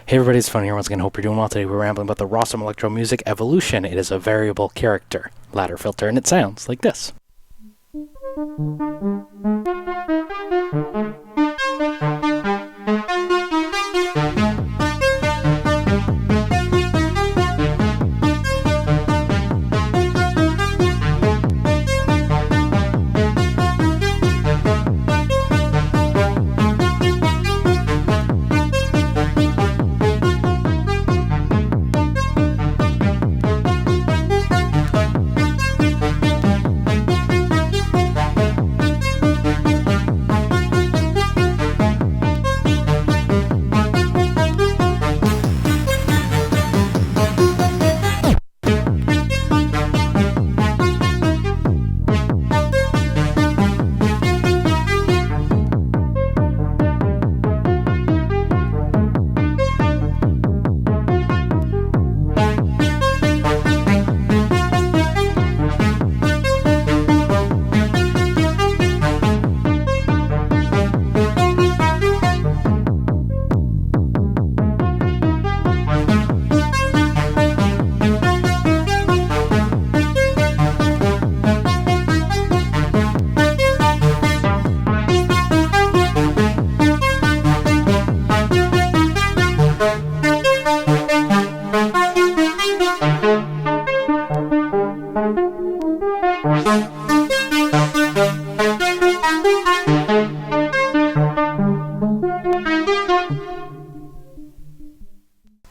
Hey everybody, it's Tafony here once again. Hope you're doing well today. We're rambling about the Rossum Evolution. It is a variable character ladder filter, and it sounds like this.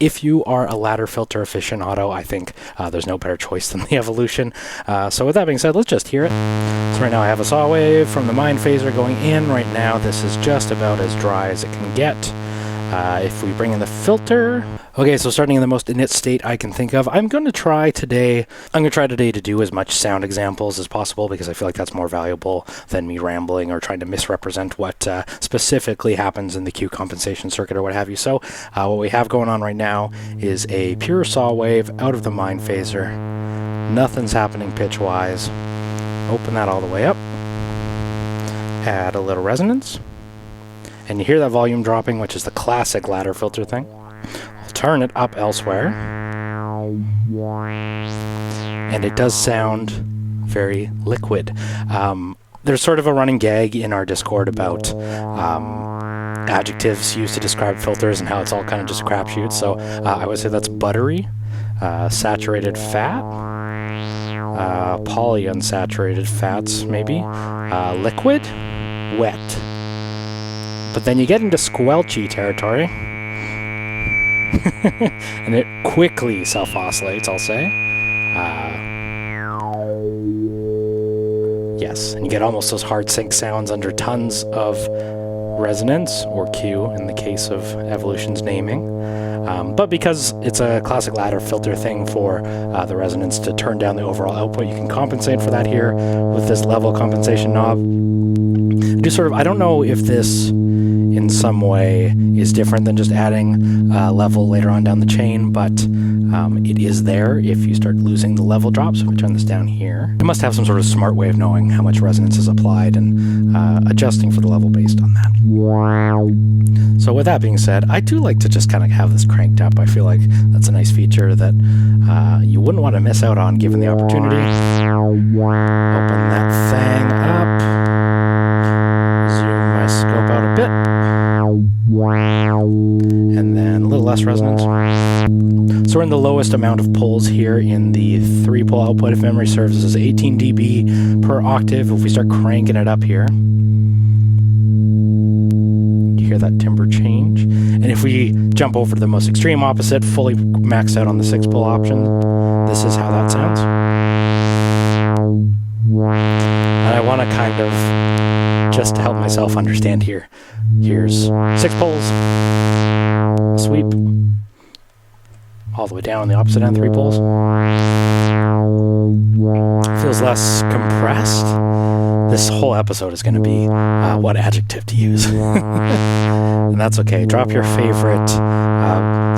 If you are a ladder filter aficionado, I think there's no better choice than the Evolution. So with that being said, let's just hear it. So right now I have a saw wave from the mind phaser going in. Right now this is just about as dry as it can get. If we bring in the filter... Okay, so starting in the most init state I can think of, I'm going to try today to do as much sound examples as possible because I feel like that's more valuable than me rambling or trying to misrepresent what specifically happens in the Q compensation circuit or what have you. So what we have going on right now is a pure saw wave out of the mind phaser. Nothing's happening pitch-wise. Open that all the way up. Add a little resonance. And you hear that volume dropping, which is the classic ladder filter thing. I'll turn it up elsewhere. And it does sound very liquid. There's sort of a running gag in our Discord about adjectives used to describe filters and how it's all kind of just a crapshoot. So I would say that's buttery, saturated fat, polyunsaturated fats maybe, liquid, wet. But then you get into squelchy territory, and it quickly self-oscillates, I'll say. Yes, and you get almost those hard sync sounds under tons of resonance, or Q in the case of Evolution's naming. But because it's a classic ladder filter thing for the resonance to turn down the overall output, you can compensate for that here with this level compensation knob. I don't know if this in some way is different than just adding level later on down the chain, but it is there if you start losing the level drop. So if we turn this down here, it must have some sort of smart way of knowing how much resonance is applied and adjusting for the level based on that. So with that being said, I do like to just kind of have this cranked up. I feel like that's a nice feature that you wouldn't want to miss out on given the opportunity. Open that thing up. Zoom my scope out a bit. And then a little less resonance. So we're in the lowest amount of pulls here in the 3-pull output. If memory serves, this is 18 dB per octave. If we start cranking it up here, you hear that timbre change. And if we jump over to the most extreme opposite, fully maxed out on the 6-pull option, this is how that sounds. And I want to kind of, just to help myself understand here, here's 6 pulls, sweep, all the way down on the opposite end, 3 pulls. Feels less compressed. This whole episode is going to be what adjective to use. And that's okay. Drop your favorite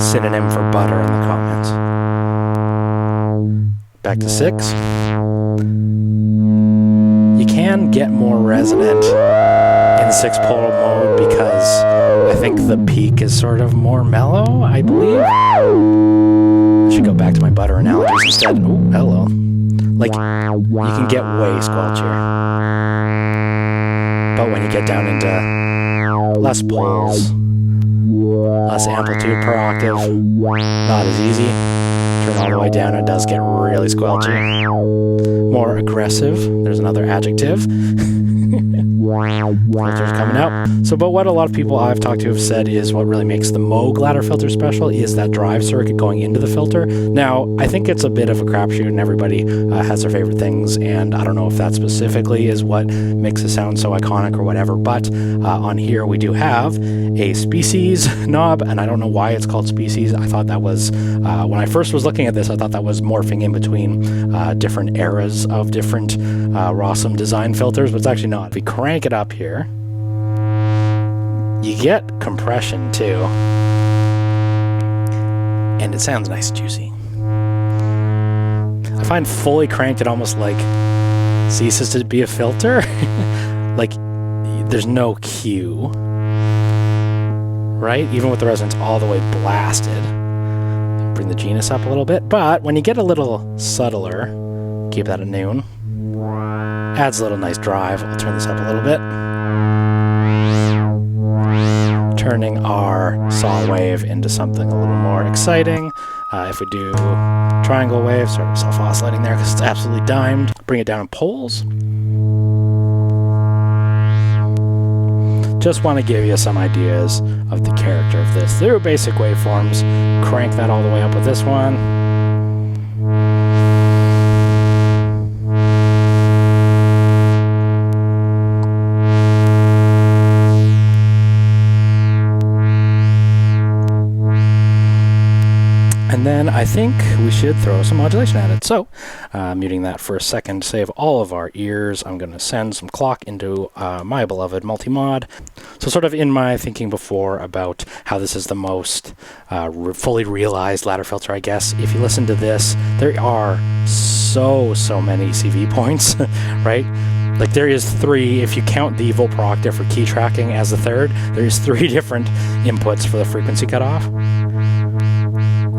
synonym for butter in the comments. Back to 6. You can get more resonant in in 6-pole mode because I think the peak is sort of more mellow, I believe. I should go back to my butter analogies instead. Oh, hello. Like, you can get way squelchier. But when you get down into less poles, less amplitude per octave, not as easy. Turn all the way down, it does get really squelchy. More aggressive, there's another adjective. Filters coming up. So, but what a lot of people I've talked to have said is what really makes the Moog ladder filter special is that drive circuit going into the filter. Now, I think it's a bit of a crapshoot and everybody has their favorite things, and I don't know if that specifically is what makes it sound so iconic or whatever, but on here we do have a species knob, and I don't know why it's called species. I thought that was, when I first was looking at this, I thought that was morphing in between different eras of different Rossum design filters, but it's actually not. If we crank it up here, you get compression too, and it sounds nice and juicy. I find fully cranked it almost like ceases to be a filter. Like there's no cue, right? Even with the resonance all the way blasted. Bring the genus up a little bit, but when you get a little subtler, keep that at noon. Adds a little nice drive. We'll turn this up a little bit. Turning our saw wave into something a little more exciting. If we do triangle wave, sort of self-oscillating there because it's absolutely dimed. Bring it down in poles. Just want to give you some ideas of the character of this through basic waveforms. Crank that all the way up with this one. And then I think we should throw some modulation at it. So, muting that for a second to save all of our ears, I'm going to send some clock into my beloved multi-mod. So sort of in my thinking before about how this is the most fully realized ladder filter, I guess, if you listen to this, there are so many CV points, right? Like there is 3, if you count the volt per octave for key tracking as the third, there is 3 different inputs for the frequency cutoff.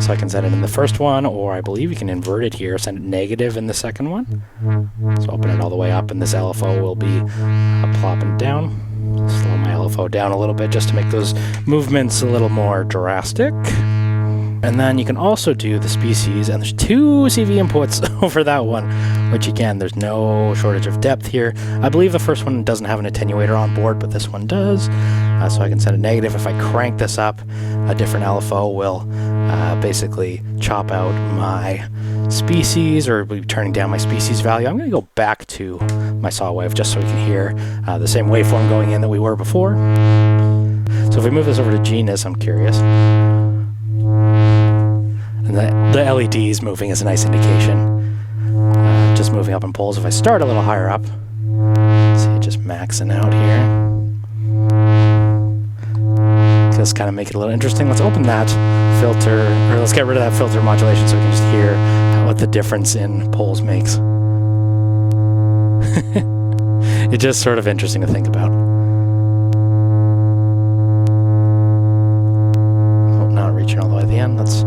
So I can set it in the first one, or I believe you can invert it here, send it negative in the second one. So open it all the way up, and this LFO will be plopping down. Slow my LFO down a little bit just to make those movements a little more drastic. And then you can also do the species, and there's 2 CV inputs over that one, which again, there's no shortage of depth here. I believe the first one doesn't have an attenuator on board, but this one does. So I can set it negative. If I crank this up, a different LFO will basically chop out my species, or be turning down my species value. I'm going to go back to my saw wave just so we can hear the same waveform going in that we were before. So if we move this over to genus, I'm curious. And the LEDs moving is a nice indication. Just moving up in poles. If I start a little higher up, see it just maxing out here. Just kind of make it a little interesting. Let's open that filter, or let's get rid of that filter modulation so we can just hear what the difference in poles makes. It's just sort of interesting to think about. Oh, not reaching all the way to the end. Let's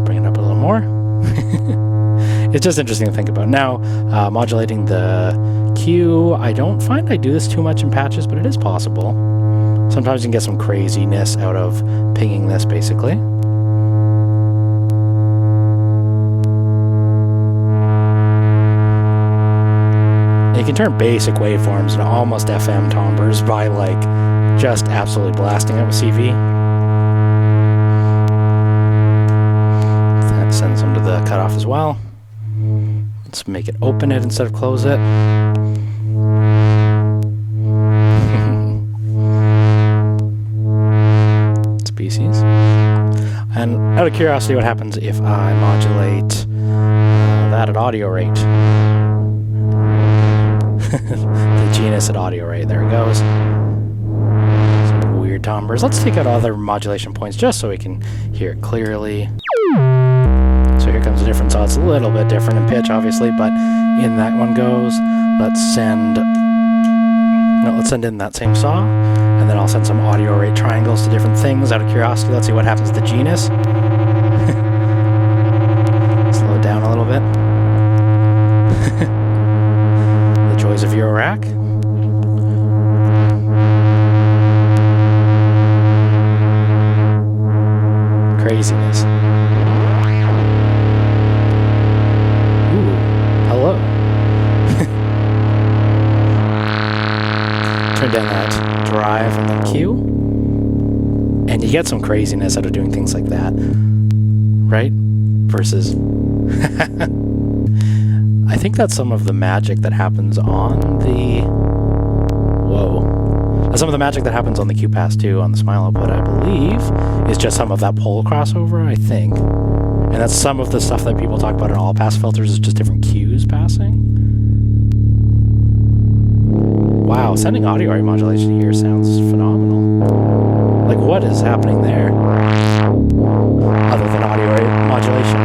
bring it up a little more. It's just interesting to think about. Now, modulating the Q, I don't find I do this too much in patches, but it is possible. Sometimes you can get some craziness out of pinging this, basically. You can turn basic waveforms into almost FM timbres by, like, just absolutely blasting it with CV. That sends them to the cutoff as well. Let's make it open it instead of close it. Species. And out of curiosity, what happens if I modulate that at audio rate? The genus at audio rate. There it goes. Some weird timbres. Let's take out other modulation points just so we can hear it clearly. So here comes the difference. So it's a little bit different in pitch, obviously, but in that one goes. Let's send No, let's send in that same saw, and then I'll send some audio rate triangles to different things out of curiosity. Let's see what happens to genus. Slow it down a little bit. The joys of Eurorack. Craziness. Ooh, hello. Turn down that drive and then Q. And you get some craziness out of doing things like that. Right? Versus... I think that's some of the magic that happens on the... Whoa. That's some of the magic that happens on the Q pass too, on the smile output, I believe, is just some of that pole crossover, I think. And that's some of the stuff that people talk about in all pass filters is just different cues passing. Wow, sending audio rate modulation here sounds phenomenal. Like, what is happening there? Other than audio rate modulation.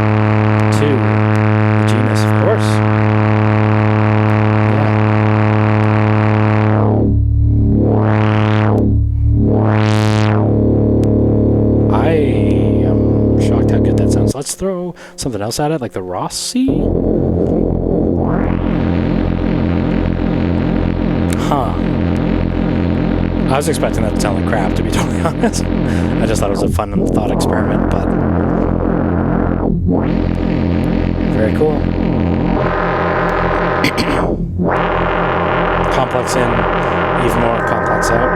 To the genus, of course. I am shocked how good that sounds. Let's throw something else at it, like the Rossum. Huh. I was expecting that to sound like crap, to be totally honest. I just thought it was a fun thought experiment, but... Very cool. Complex in, even more complex out.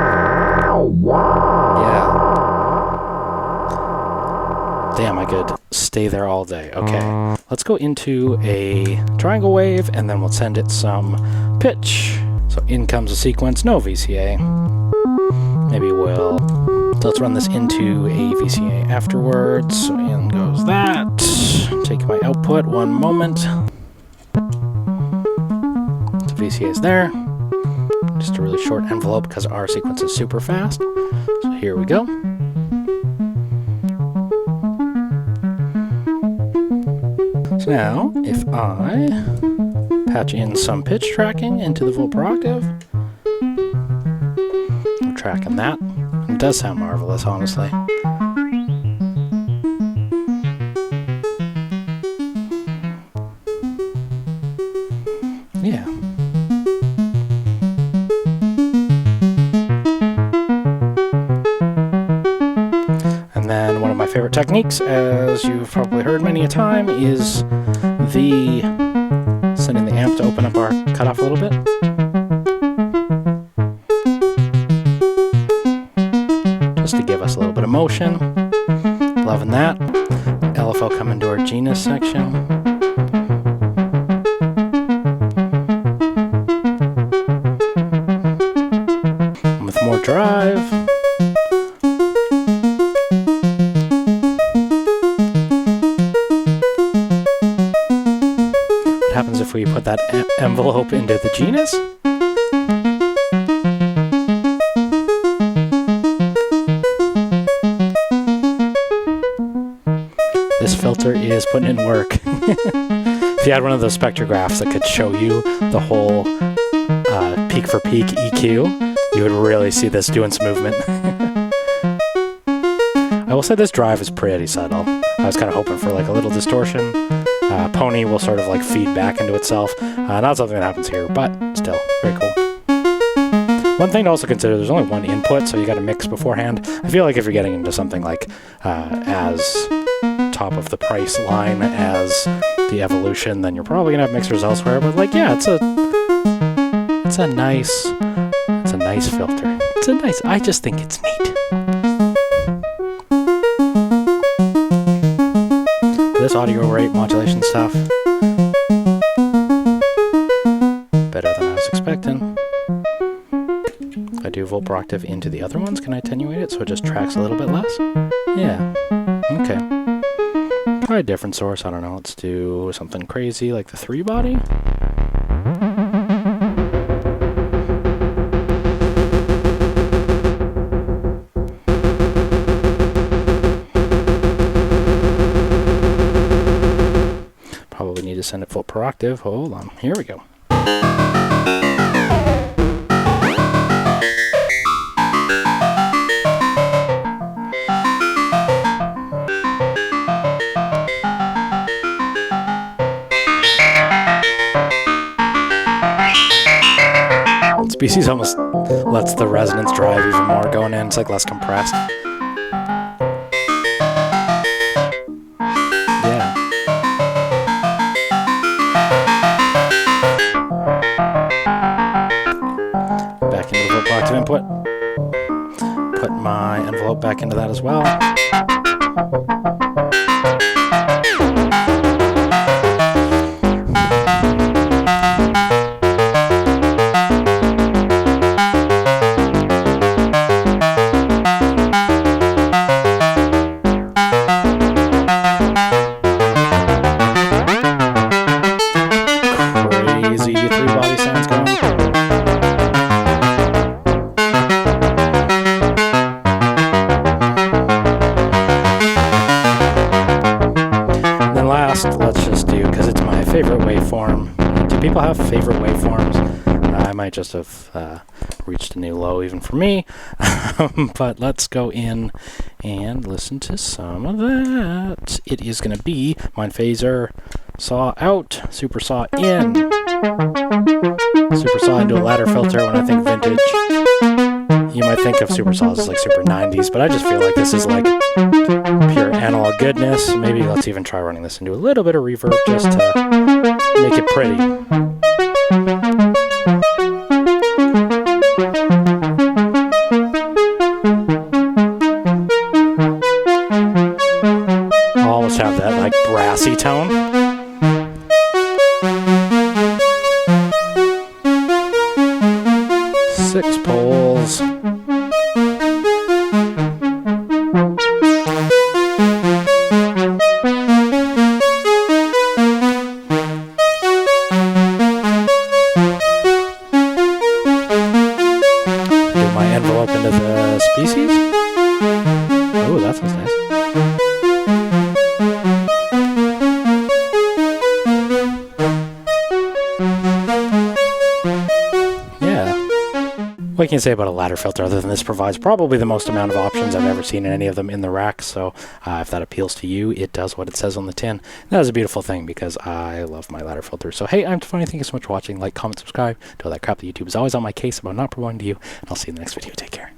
Yeah. Damn, I could stay there all day. Okay, let's go into a triangle wave, and then we'll send it some pitch. So in comes a sequence, no VCA. Maybe we'll... So let's run this into a VCA afterwards. So in goes that. Take my output, one moment. So VCA is there. Just a really short envelope because our sequence is super fast. So here we go. So now, if I patch in some pitch tracking into the full per octave, I'm tracking that. It does sound marvelous, honestly. Yeah. And then one of my favorite techniques, as you've probably heard many a time, is the sending the amp to open up our cutoff a little bit. Just to give us a little bit of motion. Loving that. LFO coming to our genus section. And with more drive. What happens if we put that envelope into the genus? This filter is putting in work. If you had one of those spectrographs that could show you the whole peak for peak EQ, you would really see this doing some movement. I will say this drive is pretty subtle. I was kind of hoping for like a little distortion. Pony will sort of like feed back into itself. Not something that happens here, but still, very cool. One thing to also consider, there's only one input, so you got to mix beforehand. I feel like if you're getting into something like as top of the price line as the Evolution, then you're probably gonna have mixers elsewhere. But like, yeah, it's a nice filter. I just think it's neat. This audio rate modulation stuff, better than I was expecting. If I do volt per octave into the other ones, can I attenuate it so it just tracks a little bit less? Yeah. Okay. Try a different source, I don't know, let's do something crazy like the 3-body. Probably need to send it volt per octave. Hold on, here we go. Species almost lets the resonance drive even more going in. It's like less compressed. Yeah. Back into the vocal octave input. Put my envelope back into that as well. Crazy three-body sounds going. Let's just do, because it's my favorite waveform. Do people have favorite waveforms? I might just have reached a new low even for me. But let's go in and listen to some of that. It is going to be Mind Phaser, saw out, super saw in. Super saw into a ladder filter. When I think vintage, you might think of super saws as like super 90s, but I just feel like this is like pure analog goodness. Maybe let's even try running this into a little bit of reverb just to make it pretty. Almost have that like brassy tone. Six poles. Envelope into the species. Oh, that sounds nice. Yeah. What can you say about a ladder filter other than this provides probably the most amount of options I've ever seen in any of them in the rack, so if that appeals to you, it does what it says on the tin. That is a beautiful thing because I love my ladder filter. So hey, I'm Tafony, thank you so much for watching. Like, comment, subscribe, do all that crap that YouTube is always on my case about not promoting to you, and I'll see you in the next video. Take care.